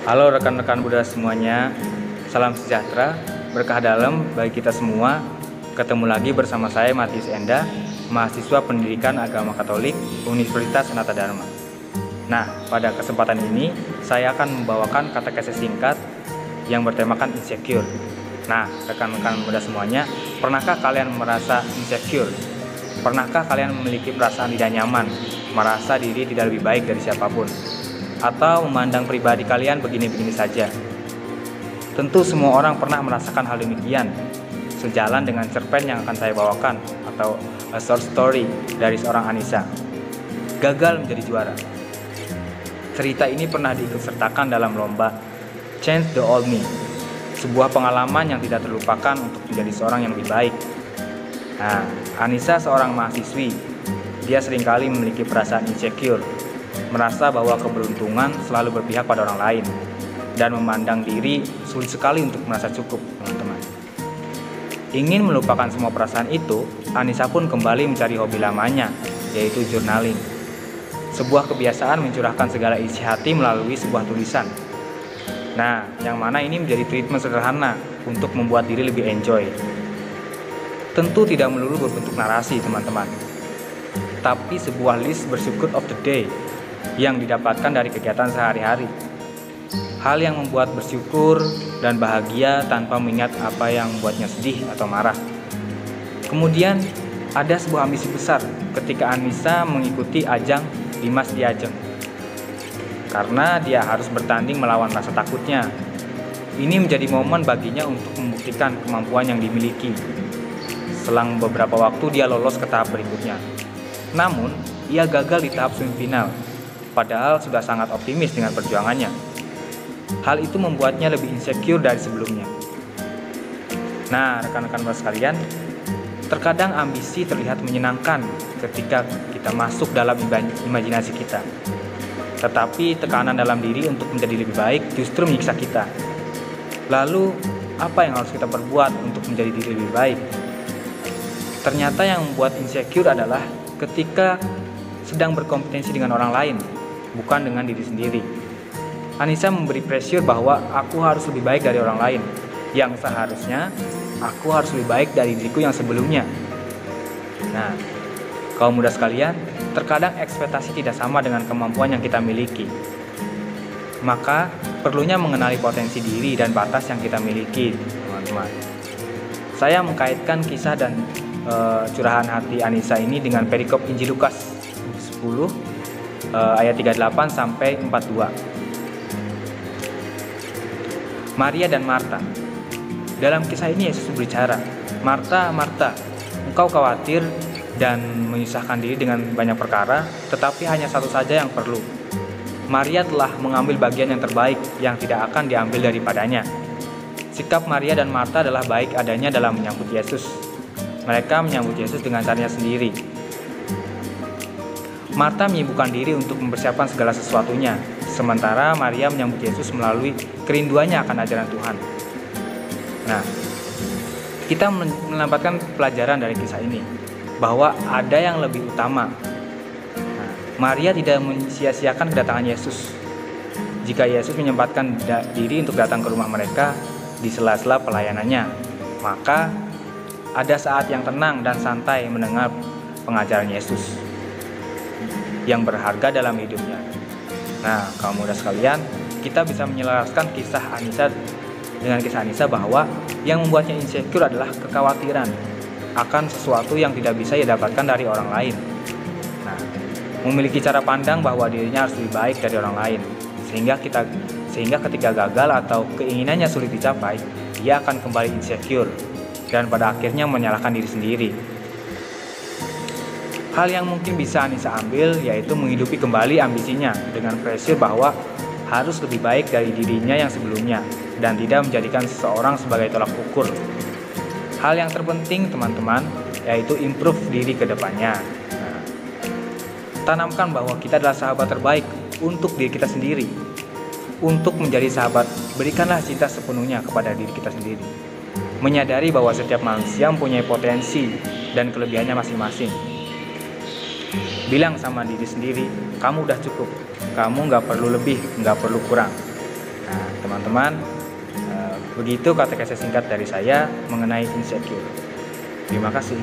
Halo rekan-rekan Buddha semuanya, salam sejahtera, berkah dalam bagi kita semua. Ketemu lagi bersama saya Matius Enda, mahasiswa Pendidikan Agama Katolik Universitas Sanata Dharma. Nah, pada kesempatan ini saya akan membawakan katekese singkat yang bertemakan insecure. Nah, rekan-rekan Buddha semuanya, pernahkah kalian merasa insecure? Pernahkah kalian memiliki perasaan tidak nyaman, merasa diri tidak lebih baik dari siapapun? Atau memandang pribadi kalian begini-begini saja? Tentu semua orang pernah merasakan hal demikian. Sejalan dengan cerpen yang akan saya bawakan, atau A Short Story dari seorang Anissa, gagal menjadi juara. Cerita ini pernah diikutsertakan dalam lomba Change the Old Me, sebuah pengalaman yang tidak terlupakan untuk menjadi seorang yang lebih baik. Nah, Anissa seorang mahasiswi. Dia seringkali memiliki perasaan insecure, merasa bahwa keberuntungan selalu berpihak pada orang lain, dan memandang diri sulit sekali untuk merasa cukup, teman-teman. Ingin melupakan semua perasaan itu, Anissa pun kembali mencari hobi lamanya, yaitu journaling. Sebuah kebiasaan mencurahkan segala isi hati melalui sebuah tulisan. Nah, yang mana ini menjadi treatment sederhana untuk membuat diri lebih enjoy. Tentu tidak melulu berbentuk narasi, teman-teman, tapi sebuah list bersyukur of the day yang didapatkan dari kegiatan sehari-hari. Hal yang membuat bersyukur dan bahagia tanpa mengingat apa yang membuatnya sedih atau marah. Kemudian ada sebuah ambisi besar ketika Anissa mengikuti ajang Dimas Diajeng, karena dia harus bertanding melawan rasa takutnya. Ini menjadi momen baginya untuk membuktikan kemampuan yang dimiliki. Selang beberapa waktu dia lolos ke tahap berikutnya. Namun, ia gagal di tahap semifinal, padahal sudah sangat optimis dengan perjuangannya. Hal itu membuatnya lebih insecure dari sebelumnya. Nah, rekan-rekan sekalian, terkadang ambisi terlihat menyenangkan ketika kita masuk dalam imajinasi kita. Tetapi tekanan dalam diri untuk menjadi lebih baik justru menyiksa kita. Lalu, apa yang harus kita perbuat untuk menjadi diri lebih baik? Ternyata yang membuat insecure adalah ketika sedang berkompetisi dengan orang lain, bukan dengan diri sendiri. Anissa memberi pressure bahwa aku harus lebih baik dari orang lain, yang seharusnya aku harus lebih baik dari diriku yang sebelumnya. Nah, kaum muda sekalian, terkadang ekspektasi tidak sama dengan kemampuan yang kita miliki. Maka, perlunya mengenali potensi diri dan batas yang kita miliki, teman-teman. Saya mengkaitkan kisah dan curahan hati Anissa ini dengan perikop Injil Lukas 10 ayat 38 sampai 42. Maria dan Marta. Dalam kisah ini Yesus berbicara, "Marta, Marta, engkau khawatir dan menyusahkan diri dengan banyak perkara, tetapi hanya satu saja yang perlu. Maria telah mengambil bagian yang terbaik yang tidak akan diambil daripadanya." Sikap Maria dan Marta adalah baik adanya dalam menyambut Yesus. Mereka menyambut Yesus dengan caranya sendiri. Marta menyibukkan diri untuk mempersiapkan segala sesuatunya, sementara Maria menyambut Yesus melalui kerinduannya akan ajaran Tuhan. Nah, kita mendapatkan pelajaran dari kisah ini, bahwa ada yang lebih utama. Nah, Maria tidak mensia-siakan kedatangan Yesus. Jika Yesus menyempatkan diri untuk datang ke rumah mereka di sela-sela pelayanannya, maka ada saat yang tenang dan santai mendengar pengajaran Yesus yang berharga dalam hidupnya. Nah, kaum muda sekalian, kita bisa menyelaraskan kisah Anissa dengan kisah Anissa bahwa yang membuatnya insecure adalah kekhawatiran akan sesuatu yang tidak bisa ia dapatkan dari orang lain. Nah, memiliki cara pandang bahwa dirinya harus lebih baik dari orang lain, sehingga ketika gagal atau keinginannya sulit dicapai, ia akan kembali insecure dan pada akhirnya menyalahkan diri sendiri. Hal yang mungkin bisa Anissa ambil yaitu menghidupi kembali ambisinya dengan pressure bahwa harus lebih baik dari dirinya yang sebelumnya dan tidak menjadikan seseorang sebagai tolak ukur. Hal yang terpenting, teman-teman, yaitu improve diri ke depannya. Nah, tanamkan bahwa kita adalah sahabat terbaik untuk diri kita sendiri. Untuk menjadi sahabat, berikanlah cinta sepenuhnya kepada diri kita sendiri. Menyadari bahwa setiap manusia mempunyai potensi dan kelebihannya masing-masing. Bilang sama diri sendiri, kamu udah cukup, kamu gak perlu lebih, gak perlu kurang. Nah, teman-teman, begitu katekese singkat dari saya mengenai insecure. Terima kasih.